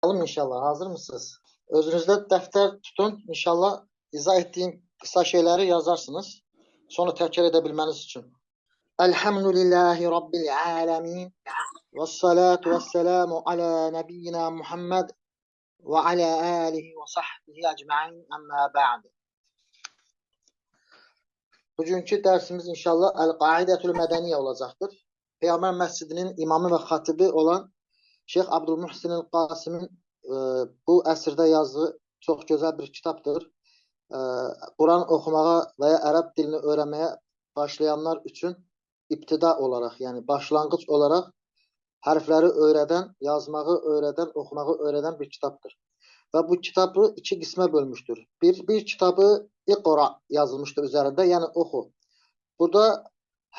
Alım inşallah. Hazır mısınız? Özünüzde defter tutun. İnşallah izah ettiğim kısa şeyleri yazarsınız. Sonra tekrar edebilmeniz için. Elhamdülillahi Rabbil alemin. Vessalatu vesselamu ala nebiyyina Muhammed ve ala alihi ve sahbihi ecma'in amma ba'd. Bugünkü dersimiz inşallah El-Kaidetül Medeniye olacaktır. Peygamber Mescidinin imamı ve hatibi olan Şeyh Abdülmuhsin el-Qasimin bu əsrdə yazdığı çox gözəl bir kitabdır. Quran oxumağa və ya ərəb dilini öyrənməyə başlayanlar üçün ibtida olaraq, yəni başlanğıc olaraq hərfləri öyrədən, yazmağı öyrədən, oxumağı öyrədən bir kitabdır. Və bu kitabı iki qismə bölmüşdür. Bir kitabı İqra yazılmışdır üzərində, yəni oxu. Burada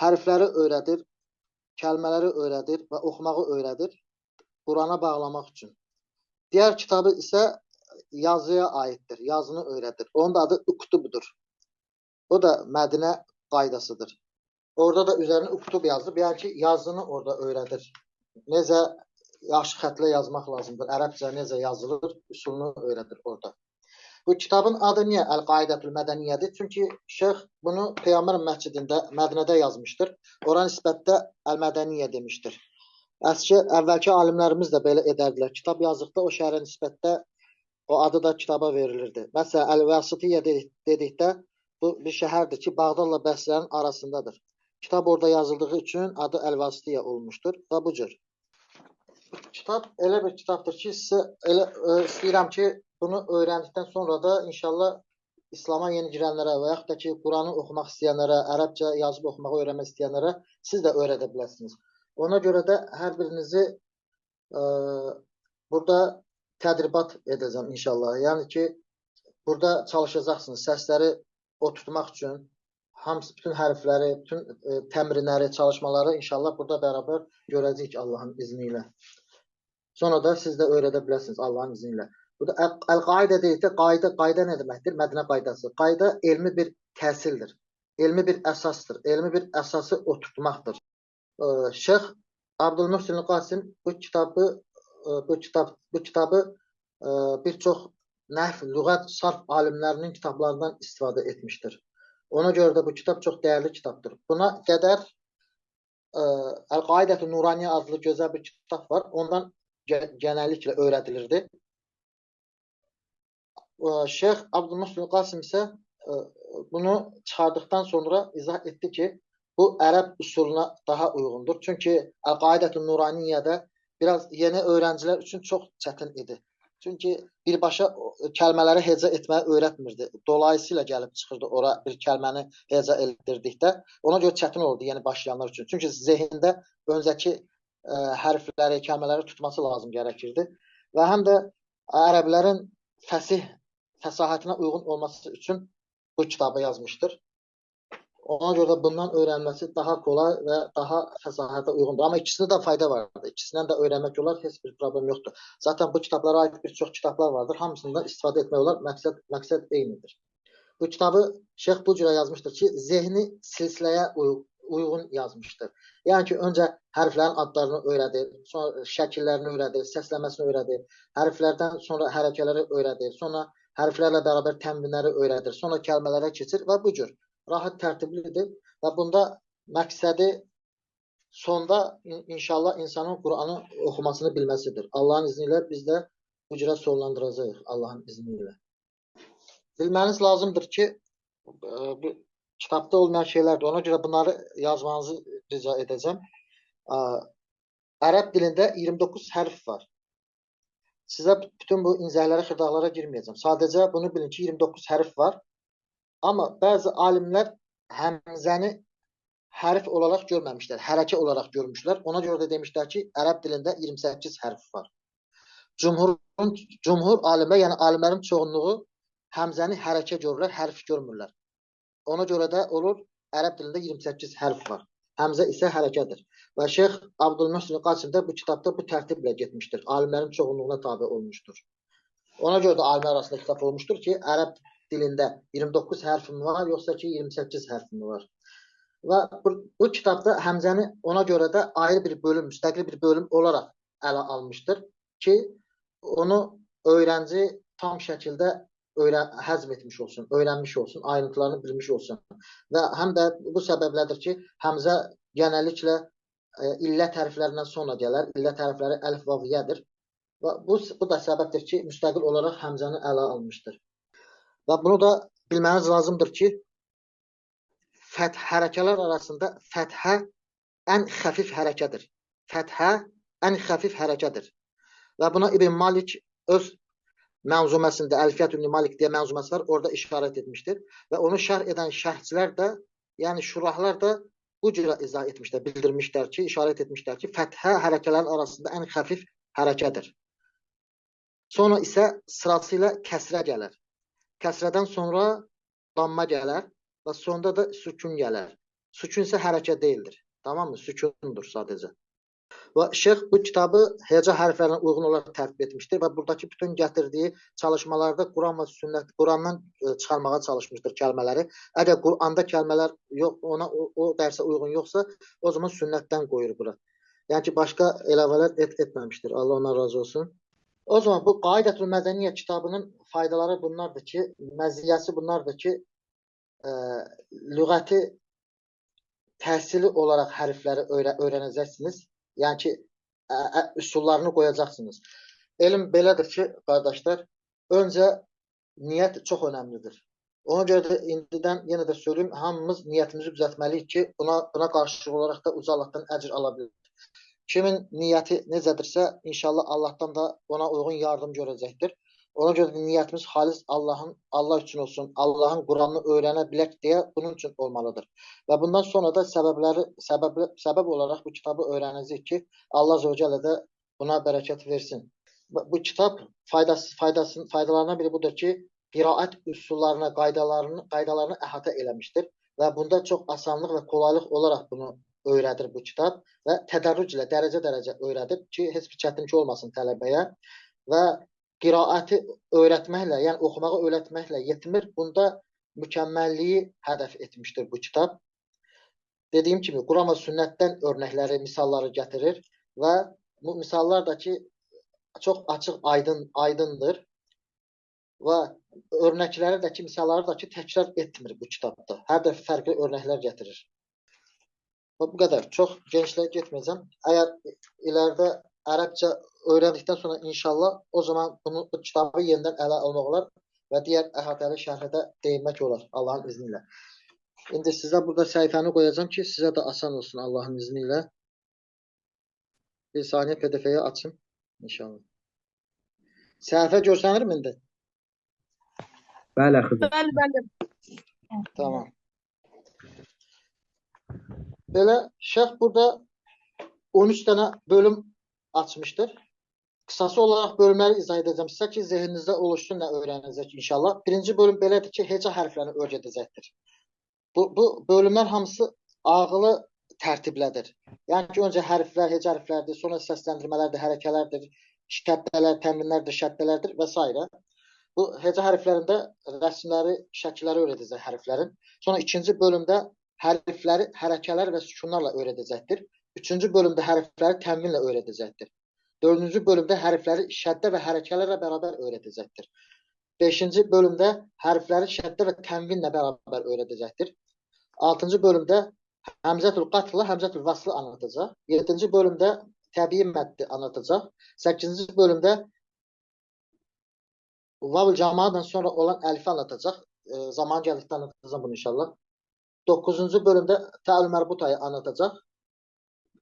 hərfləri öyrədir, kəlmələri öyrədir və oxumağı öyrədir Qurana bağlamaq üçün. Diğer kitabı ise yazıya aittir. Yazını öğretir. Onun da adı Uktubudur. O da Medine qaydasıdır. Orada da üzerine Uktub yazılıb. Yəni ki, yazını orada öğretir. Necə yaxşı xətlə yazmaq lazımdır. Ərəbcə necə yazılır, üsulunu öğretir orada. Bu kitabın adı niyə Əl-Qaidətül Mədəniyyədir? Çünki şeyx bunu Peyğəmbər məscidində, Mədinədə yazmışdır. Ora nisbətdə Əl-Mədəniyyə demişdir. Əvvəlki alimlərimiz də belə edərdilər. Kitab yazdıqda o şəhərə nisbətdə o adı da kitaba verilirdi. Məsələn, Əl-Vəsitiyyə dedikdə bu bir şəhərdir ki, Bağdadla Bəsrənin arasındadır. Kitab orada yazıldığı üçün adı Əl-Vəsitiyyə olmuşdur və bu cür. Kitab elə bir kitabdır ki, sizə elə istəyirəm ki, bunu öyrəndikdən sonra da inşallah İslam'a yeni girənlərə və yaxud da ki, Quranı oxumaq istəyənlərə, ərəbcə yazıb oxumağı öyrənmək istəyənlərə siz də öyrədə bilərsiniz. Ona görə də hər birinizi burada tədribat edəcəm inşallah. Yəni ki, burada çalışacaqsınız səsləri oturtmaq üçün, hamısı, bütün hərfləri, bütün təmrinləri, çalışmaları inşallah burada bərabər görəcəyik Allahın izni ilə. Sonra da siz də öyrədə bilərsiniz Allahın izni ilə. Burada Əl-Qaidə deyilsə, qayda nə deməkdir? Mədinə qaydası. Qayda elmi bir təhsildir. Elmi bir əsasdır. Elmi bir əsası oturtmaqdır. Şeyx Abdülmuhsin el-Qasim bu kitabı bir çox nəhv, lüğət, sarf alimlərinin kitablarından istifadə etmişdir. Ona görə də bu kitab çox dəyərli kitabdır. Buna qədər Əl-Qaidətü Nuraniyyə adlı gözəl bir kitab var. Ondan genəlliklə öyrədilirdi. Şeyx Abdülmuhsin el-Qasim isə bunu çıxardıqdan sonra izah etdi ki, bu ərəb üsuluna daha uyğundur. Çünki Əl-Qaidətü Nuraniyyədə biraz yeni öğrenciler üçün çox çətin idi. Çünki birbaşa kəlmələri heca etməyi öyrətmirdi. Dolayısıyla gəlib çıxırdı ora bir kəlməni heca etdirdikdə. Ona görə çətin oldu yeni başlayanlar üçün. Çünki zehində öncəki hərfləri, kəlmələri tutması lazım gərəkirdi. Və həm də ərəblərin fəsahatinə uyğun olması üçün bu kitabı yazmışdır. Ona görə də bundan öyrənməsi daha kolay və daha fəsahətə uyğundur. Amma ikisində də fayda vardır. İkisindən də öyrənmək olar, heç bir problem yoxdur. Zaten bu kitablara aid bir çox kitablar vardır. Hamısından istifadə etmək olar. Məqsəd eynidir. Bu kitabı şeyx bu cürə yazmışdır ki, zehni silsiləyə uyğun yazmışdır. Yəni ki, öncə hərflərin adlarını öyrədir, sonra şəkillərini öyrədir, səsləməsini öyrədir, hərflərdən sonra hərəkələri öyrədir, sonra hərflərlə bərabər təmrinləri öyrədir, sonra kəlmələrə keçir və bu cür. Rahat tərtiblidir və bunda məqsədi sonda inşallah insanın Qur'anı oxumasını bilməsidir. Allahın izni ilə biz də bu cürə sonlandıracağıq Allahın izni ilə. Bilməniz lazımdır ki, bu kitabda olmayan şeylərdir. Ona görə bunları yazmanızı rica edəcəm. Ərəb dilində 29 hərf var. Sizə bütün bu incələrə, xırdaqlara girməyəcəm. Sadəcə bunu bilin ki, 29 hərf var. Amma bəzi alimlər həmzəni hərf olaraq görməmişlər, hərəkə olaraq görmüşlər. Ona görə də demişlər ki, ərəb dilində 28 hərf var. Cumhur alimlər, yəni alimlərin çoğunluğu həmzəni hərəkə görürlər, hərf görmürlər. Ona görə də olur, ərəb dilində 28 hərf var. Həmzə isə hərəkədir. Və Şeyx Abdülmuhsin Qasim də bu kitabda bu tərtiblə getmişdir. Alimlərin çoğunluğuna tabi olmuşdur. Ona görə də alimlər arasında kitab olmuşdur ki, ərəb dilində 29 hərf mi var, yoxsa ki 28 hərf mi var? Və bu kitabda həmzəni ona görə də ayrı bir bölüm, müstəqil bir bölüm olaraq ələ almışdır ki, onu öğrenci tam şəkildə həzm etmiş olsun, öyrənmiş olsun, ayrıntılarını bilmiş olsun. Və həm də bu səbəblədir ki, həmzə genəlliklə illət hərflərindən sonra gələr. İllət hərfləri əlif və yədir. Və bu da səbəbdir ki, müstəqil olaraq həmzəni ələ almışdır. Və bunu da bilməniz lazımdır ki, hərəkələr arasında fəthə ən xəfif hərəkədir. Fəthə ən xəfif hərəkədir. Və buna İbn Malik öz mənzuməsində, Əlfiyyət-ül Malik deyə mənzuməsi var, orada işarət etmişdir. Və onu şərh edən şərhçilər də, yəni şurahlar da bu cürə izah etmişlər, bildirmişlər ki, işarət etmişlər ki, fəthə hərəkələrin arasında ən xəfif hərəkədir. Sonra isə sırasıyla kəsrə gələr. Kəsrədən sonra damma gələr və sonda da sükun gələr. Sükun isə hərəkət deyildir. Tamam mı? Sükundur sadəcə. Və şeyx bu kitabı heca hərflərinə uyğun olaraq tərtib etmişdir və buradakı bütün gətirdiyi çalışmalarda Quran və sünnət, Qurandan çıxarmağa çalışmışdır kəlmələri. Əgər Quranda kəlmələr yox, ona o dərsə uyğun yoxsa, o zaman sünnətdən qoyur bura. Yəni ki, başqa əlavələr etməmişdir. Allah ona razı olsun. O zaman bu Qaidətül Mədəniyyə kitabının faydaları bunlardır ki, məziyyəsi bunlardır ki, lüğəti təhsili olaraq hərfləri öyrənəcəksiniz. Yəni ki, üsullarını qoyacaqsınız. Elm belədir ki, qardaşlar, öncə niyyət çox önəmlidir. Ona görə də indidən yenə də söyləyim, hamımız niyyətimizi düzəltməliyik ki, buna qarşılıq olaraq da uca Allahdan əcr ala bilir. Kimin niyyəti necədirsə, inşallah Allahdan da ona uyğun yardım görəcəkdir. Ona görə də niyyətimiz xalis Allah üçün olsun, Allahın Quranını öyrənə bilək deyə bunun üçün olmalıdır. Və bundan sonra da səbəb olaraq bu kitabı öyrənəcəyik ki, Allah Azə və Cəllə də buna bərəkət versin. Bu kitab faydalarından biri budur ki, qiraət üsullarına, qaydalarını əhatə eləmişdir və bunda çox asanlıq və qolaylıq olaraq bunu öyrədir bu kitab və tədərrüclə, dərəcə öyrədir ki, heç bir çətinlik olmasın tələbəyə və qiraəti öyrətməklə, yəni oxumağı öyrətməklə yetmir. Bunda mükəmməlliyi hədəf etmişdir bu kitab. Dediyim kimi, Quran və sünnətdən örnəkləri, misalları gətirir və bu misallar da ki, çox açıq, aydındır və örnəkləri də ki, misalları da ki, təkrar etmir bu kitabda. Hər dəfə fərqli örnəklər gətirir. Bu qədər. Çox genişliyə getməyəcəm. Əgər ilərdə ərəbcə öyrəndikdən sonra inşallah o zaman bu kitabı yenidən ələ almaq olar və digər əhatəli şərhədə değinmək olar Allahın izni ilə. İndi sizə burada səhifəni qoyacağım ki, sizə də asan olsun Allahın izni ilə. Bir saniyə PDF-yi açım inşallah. Səhifə görsənirmi indi? Bəli, axıdır. Bəli. Tamam. Belə şeyx burada 13 dənə bölüm açmışdır. Qısası olaraq bölümləri izah edəcəm sizə ki, zehninizdə oluşsun, nə öyrənəcək inşallah. Birinci bölüm belədir ki, heca hərflərini öyrədəcəkdir. Bu bölümlər hamısı ağılı tərtiblədir. Yəni ki, öncə hərflər, heca hərflərdir, sonra səsləndirmələrdir, hərəkələrdir, şəddələr, tənvinlərdir, şəddələrdir və s. Bu heca hərflərində rəsmləri, şəkilləri öyrədəcək hərflərin. Sonra ikinci bölümdə hərfləri, hərəkələr və sükunlarla öyrədəcəkdir. Üçüncü bölümdə hərfləri tənvinlə öyrədəcəkdir. Dördüncü bölümdə hərfləri şəddə və hərəkələrlə bərabər öyrədəcəkdir. Beşinci bölümdə hərfləri şəddə və tənvinlə bərabər öyrədəcəkdir. Altıncı bölümdə həmzətül qatla, həmzətül vaslı anlatacaq. Yedinci bölümdə təbii məddi anlatacaq. Səkizinci bölümdə vavul cəmaatdan sonra olan əlifi anlatacaq. Zaman gəldikdə anlatacaq bunu inşallah. 9-cu bölümdə təül mərbutayı anlatacaq.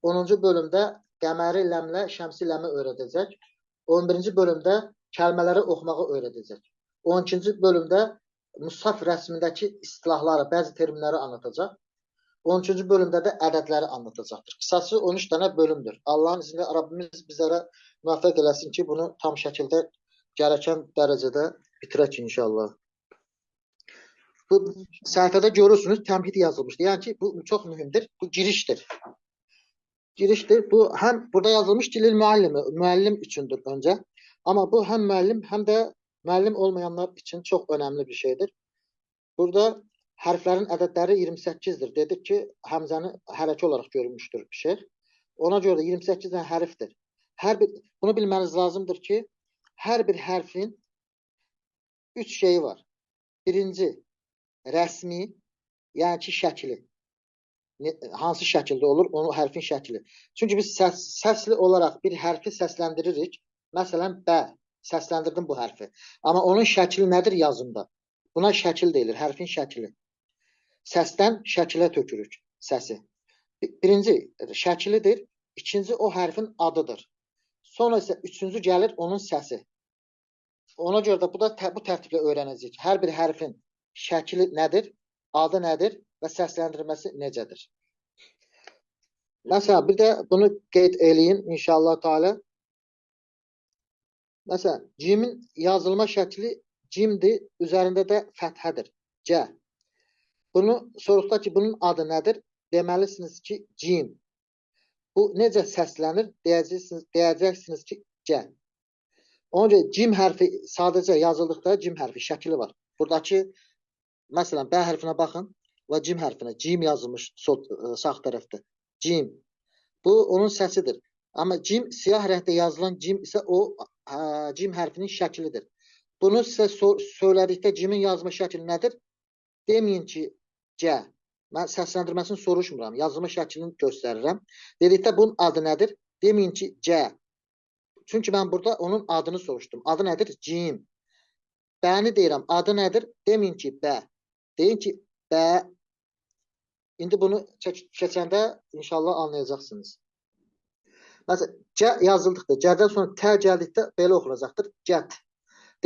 10-cu bölümdə qəməri ləmlə, şəmsi ləmi öyrədəcək. 11-ci bölümdə kəlmələri oxumağı öyrədəcək. 12-ci bölümdə mushaf rəsmindəki istilahları, bəzi terminləri anlatacaq. 13-cü bölümdə də ədədləri anlatacaqdır. Qısası 13 dənə bölümdür. Allahın izni ilə Rabbimiz bizlərə müvəffəq eləsin ki, bunu tam şəkildə gərəkən dərəcədə bitirək inşallah. Bu səhifədə görürsünüz, təmhid yazılmışdır. Yəni ki, bu çox mühümdür. Bu girişdir. Girişdir. Bu həm burada yazılmış ki, müəllim üçündür öncə. Amma bu həm müəllim, həm də müəllim olmayanlar üçün çox önəmli bir şeydir. Burada hərflərin ədədləri 28-dir. Dedik ki, həmzəni hərəkə olaraq görülmüşdür şeyx. Ona görə də 28 dənə hərfdir. Bunu bilməniz lazımdır ki, Hər bir hərfin 3 şeyi var. Birinci, rəsmi, yəni ki, şəkli. Hansı şəkildə olur? Onun hərfin şəkli. Çünki biz səsli olaraq bir hərfi səsləndiririk. Məsələn, bə, səsləndirdim bu hərfi. Amma onun şəkli nədir yazımda? Buna şəkil deyilir, hərfin şəkli. Səsdən şəkilə tökürük səsi. Birinci, şəklidir. İkinci, o hərfin adıdır. Sonra isə üçüncü gəlir onun səsi. Ona görə də bu tərtiblə öyrənəcəyik. Hər bir hərfin şəkli nədir, adı nədir və səsləndirilməsi necədir? Məsələn, bir də bunu qeyd eləyin inşallah Teala. Məsələn, cimin yazılma şəkli cimdir, üzərində də fəthədir. C. Bunu soruşsa ki, bunun adı nədir? Deməlisiniz ki, cim. Bu necə səslənir? Deyəcəksiniz ki, C. Ona görə cim hərfi sadəcə yazıldıqda cim hərfi şəkli var. Buradakı, məsələn, B hərfinə baxın və cim hərfinə. Cim yazılmış sağ tərəfdə. Cim. Bu onun səsidir. Amma cim, siyah rəngdə yazılan cim isə o cim hərfinin şəklidir. Bunu sizə söylədikdə cimin yazma şəkli nədir? Deməyin ki, C. Mən səsləndirməsini soruşmuram. Yazma şəklini göstərirəm. Dedikdə bunun adı nədir? Deməyin ki, C. Çünki mən burada onun adını soruşdum. Adı nədir? Cim. Bəni deyirəm. Adı nədir? Deməyin ki, B. Deyin ki, B. İndi bunu keçəndə inşallah anlayacaqsınız. Məsələn, C yazıldıqda, C-dən sonra T gəldikdə belə oxunacaqdır. Gət.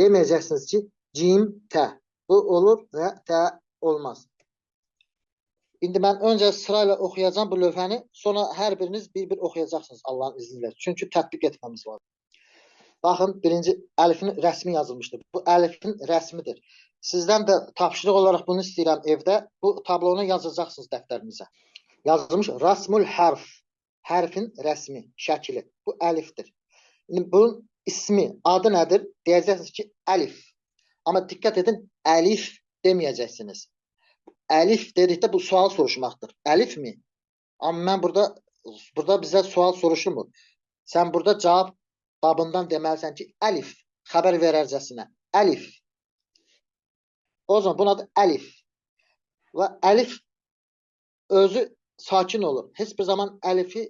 Deməyəcəksiniz ki, cim, T. Bu olur və T olmaz. İndi mən öncə sırayla oxuyacağım bu lövhəni, sonra hər biriniz bir-bir oxuyacaqsınız Allahın izni ilə. Çünki tətbiq etməmiz lazım. Baxın, birinci əlifin rəsmi yazılmışdır. Bu əlifin rəsmidir. Sizdən də tapşırıq olaraq bunu istəyirəm evdə. Bu tablonu yazacaqsınız dəftərinizə. Yazılmış rasmul hərf. Hərfin rəsmi, şəkili. Bu əlifdir. Bunun ismi, adı nədir? Deyəcəksiniz ki, əlif. Amma diqqət edin, əlif deməyəcəksiniz. Əlif dedikdə bu sual soruşmaqdır. Əlif mi? Amma mən burada bizə sual soruşulmur. Sən burada cavab babından deməlisən ki, əlif, xəbər verərcəsinə. Əlif. O zaman bunun adı əlif. Və əlif özü sakin olur. Heç bir zaman əlifi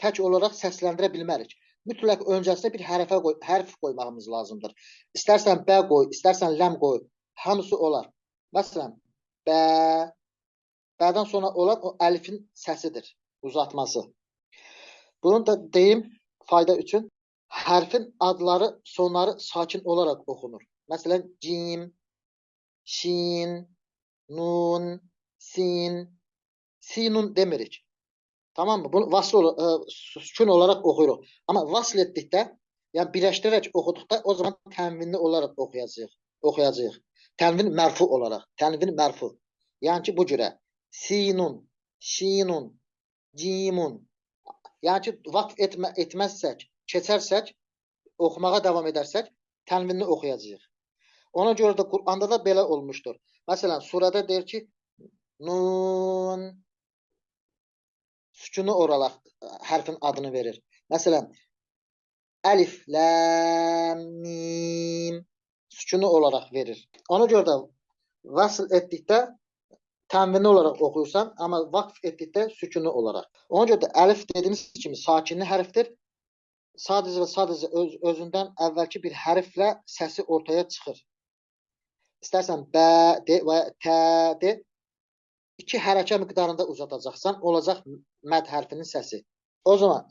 tək olaraq səsləndirə bilmərik. Mütləq öncəsində bir hərf qoymağımız lazımdır. İstərsən bə qoy, istərsən ləm qoy. Hamısı olar. Məsələn, bə, bədən sonra olan o əlifin səsidir, uzatması. Bunu da deyim fayda üçün. Hərfin adları, sonları sakin olaraq oxunur. Məsələn, cim, şin, nun, sin, sinun demirik. Tamam mı? Bunu sükun olaraq oxuyuruq. Amma vasl etdikdə, yəni birləşdirərək oxuduqda o zaman tənvinli olaraq oxuyacağıq. Tənvin mərfu olaraq. Tənvin mərfu. Yəni ki, bu cürə. Sinun, şinun, cimun. Yəni ki, vaqf etməzsək, keçərsək, oxumağa davam edərsək, tənvinli oxuyacağıq. Ona görə də Quranda da belə olmuşdur. Məsələn, surədə deyir ki, nun, sükunu olaraq hərfin adını verir. Məsələn, əlif, ləm, mim, sükunu olaraq verir. Ona görə də vasl etdikdə tənvinli olaraq oxuyursan, amma vaqf etdikdə sükunu olaraq. Ona görə də əlif dediyimiz kimi sakinli hərfdir. Sadəcə və sadəcə özündən əvvəlki bir hərflə səsi ortaya çıxır. İstərsən bə de və tə de. 2 hərəkə miqdarında uzadacaqsan, olacaq məd hərfinin səsi. O zaman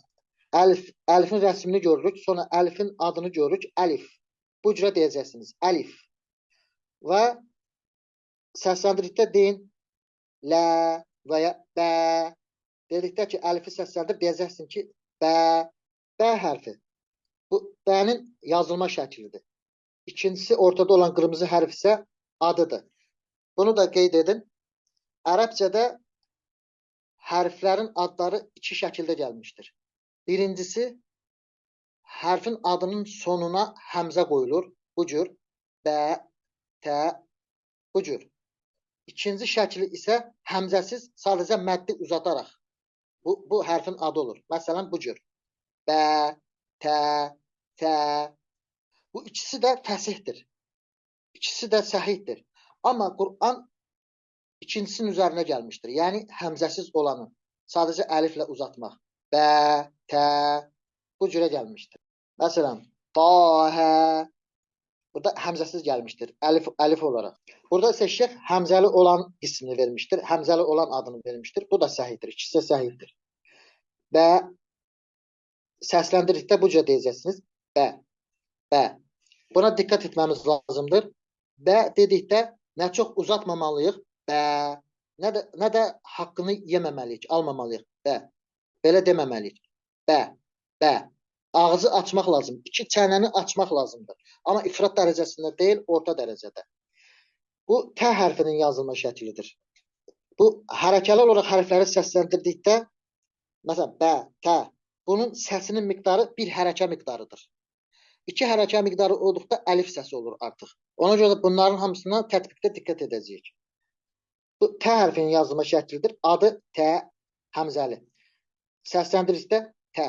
əlifin rəsmini görürük, sonra əlifin adını görürük, əlif. Bu cürə deyəcəksiniz, əlif. Və səsləndirdikdə deyin, lə və ya bə. Dedikdə ki, əlifi səsləndir, deyəcəksin ki, bə. Bə hərfi. Bu bənin yazılma şəklidir. İkincisi ortada olan qırmızı hərf isə adıdır. Bunu da qeyd edin. Ərəbcədə hərflərin adları 2 şəkildə gəlmişdir. Birincisi, hərfin adının sonuna həmzə qoyulur. Bu cür. Bə, tə, bu cür. İkinci şəkli isə həmzəsiz sadəcə məddi uzadaraq. Bu hərfin adı olur. Məsələn, bu cür. Bə, tə, tə. Bu ikisi də fəsihdir. İkisi də səhihdir. Amma Quran ikincisinin üzərinə gəlmişdir. Yəni həmzəsiz olanı sadəcə əliflə uzatmaq. Bə, tə bu cürə gəlmişdir. Məsələn, Tahə burada həmzəsiz gəlmişdir. Əlif olaraq. Burada isə şeyx həmzəli olan qismini vermişdir. Həmzəli olan adını vermişdir. Bu da səhihdir. İkisi də səhihdir. Və səsləndirdikdə bu cürə deyəcəksiniz. Bə, bə. Buna diqqət etməmiz lazımdır. Bə dedikdə nə çox uzatmamalıyıq, bə, nə də haqqını yeməməliyik, almamalıyıq. Bə. Belə deməməliyik. Bə, bə. Ağzı açmaq lazım. İki çənəni açmaq lazımdır. Amma ifrat dərəcəsində deyil, orta dərəcədə. Bu tə hərfinin yazılma şəklidir. Bu hərəkəli olaraq hərfləri səsləndirdikdə, məsələn, bə, tə, bunun səsinin miqdarı bir hərəkə miqdarıdır. İki hərəkə miqdarı olduqda əlif səsi olur artıq. Ona görə də bunların hamısına tətbiqdə diqqət edəcəyik. Bu tə hərfinin yazılma şəklidir. Adı tə, həmzəli. Səsləndirikdə tə.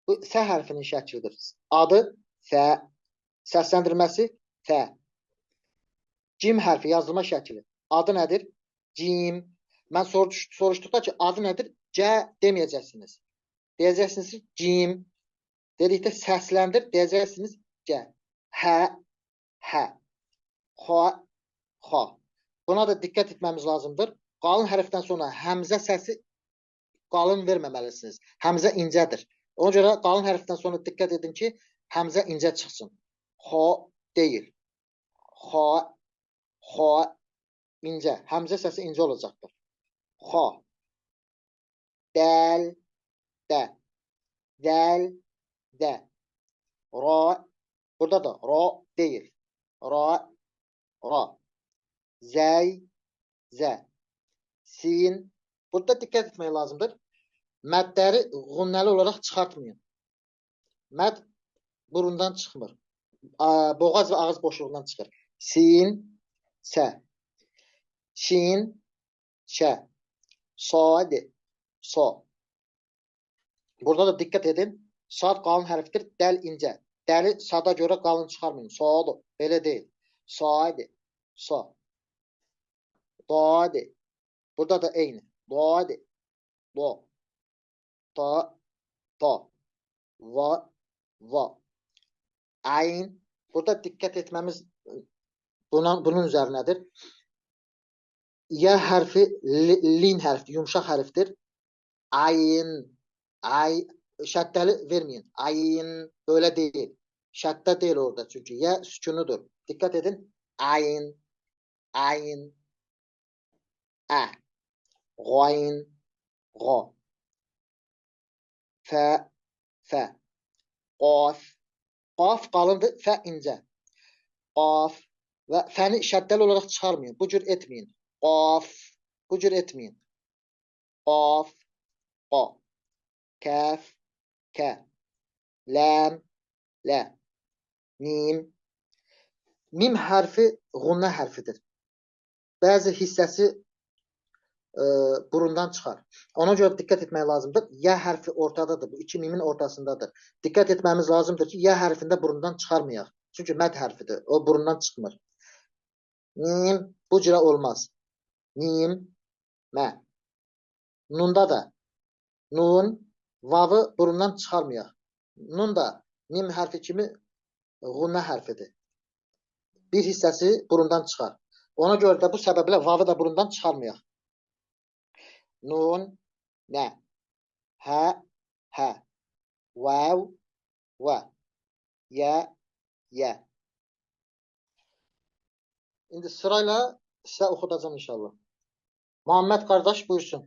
Bu sə hərfinin şəklidir. Adı fə, səsləndirməsi fə. Cim hərfi yazılma şəkli. Adı nədir? Cim. Mən soruşduqda ki, adı nədir? Cə deməyəcəksiniz. Deyəcəksiniz ki, cim. Dedikdə səsləndir, deyəcəksiniz cə. Hə, hə. Xo, xo. Buna da diqqət etməmiz lazımdır. Qalın hərfdən sonra həmzə səsi qalın verməməlisiniz. Həmzə incədir. Ona görə qalın hərfdən sonra diqqət edin ki, həmzə incə çıxsın. Xo deyil. Xo, xo, incə. Həmzə səsi incə olacaqdır. Xo. Dəl, də. Dəl, də. Ra. Burada da ra deyil. Ra, ra. Zəy, zə. Sin. Burada diqqət etmək lazımdır. Məddləriğunnəli olaraq çıxartmayın. Məd burundan çıxmır. Boğaz və ağız boşluğundan çıxır. Sin, sə. Şin, şə. Sad, so. Burada da diqqət edin. Sad qalın hərfdir. Dəl incə. Dəli sada görə qalın çıxarmayın. Sad, belə deyil. Sad, so. Dad. Burada da eyni. Dad, do. Ta, ta. Va, va. Ayn. Burada diqqət etməmiz bunun üzərinədir. Ya hərfi lin hərfdir, yumşaq hərfdir. Ayn, ay, şəddəli verməyin. Ayn, böyle deyil. Şəddə deyil orada çünki. Ya sükunudur. Diqqət edin. Ayn, ayn. Ə. Qayn, qa. Fə, fə. Qaf. Qaf qalındır, fə incə. Qaf. Və fəni şəddəli olaraq çıxarmayın. Bu cür etməyin. Qaf. Bu cür etməyin. Qaf. Qa. Kəf. Kə. Ləm. Lə. Mim. Mim hərfiğunnə hərfidir. Bəzi hissəsi burundan çıxar. Ona görə diqqət etmək lazımdır. Ya hərfi ortadadır. Bu iki mimin ortasındadır. Diqqət etməmiz lazımdır ki, ya hərfində burundan çıxarmayaq. Çünki məd hərfidir. O burundan çıxmır. Mim bu cürə olmaz. Mim, mə. Nunda da nun, vavı burundan çıxarmayaq. Nun da mim hərfi kimiğunnə hərfidir. Bir hissəsi burundan çıxar. Ona görə də bu səbəblə vavı da burundan çıxarmayaq. Nun, nə. Hə, hə. Vəv, və. Yə, yə. İndi sırayla sizə oxudacağım inşallah. Muhammed qardaş buyursun.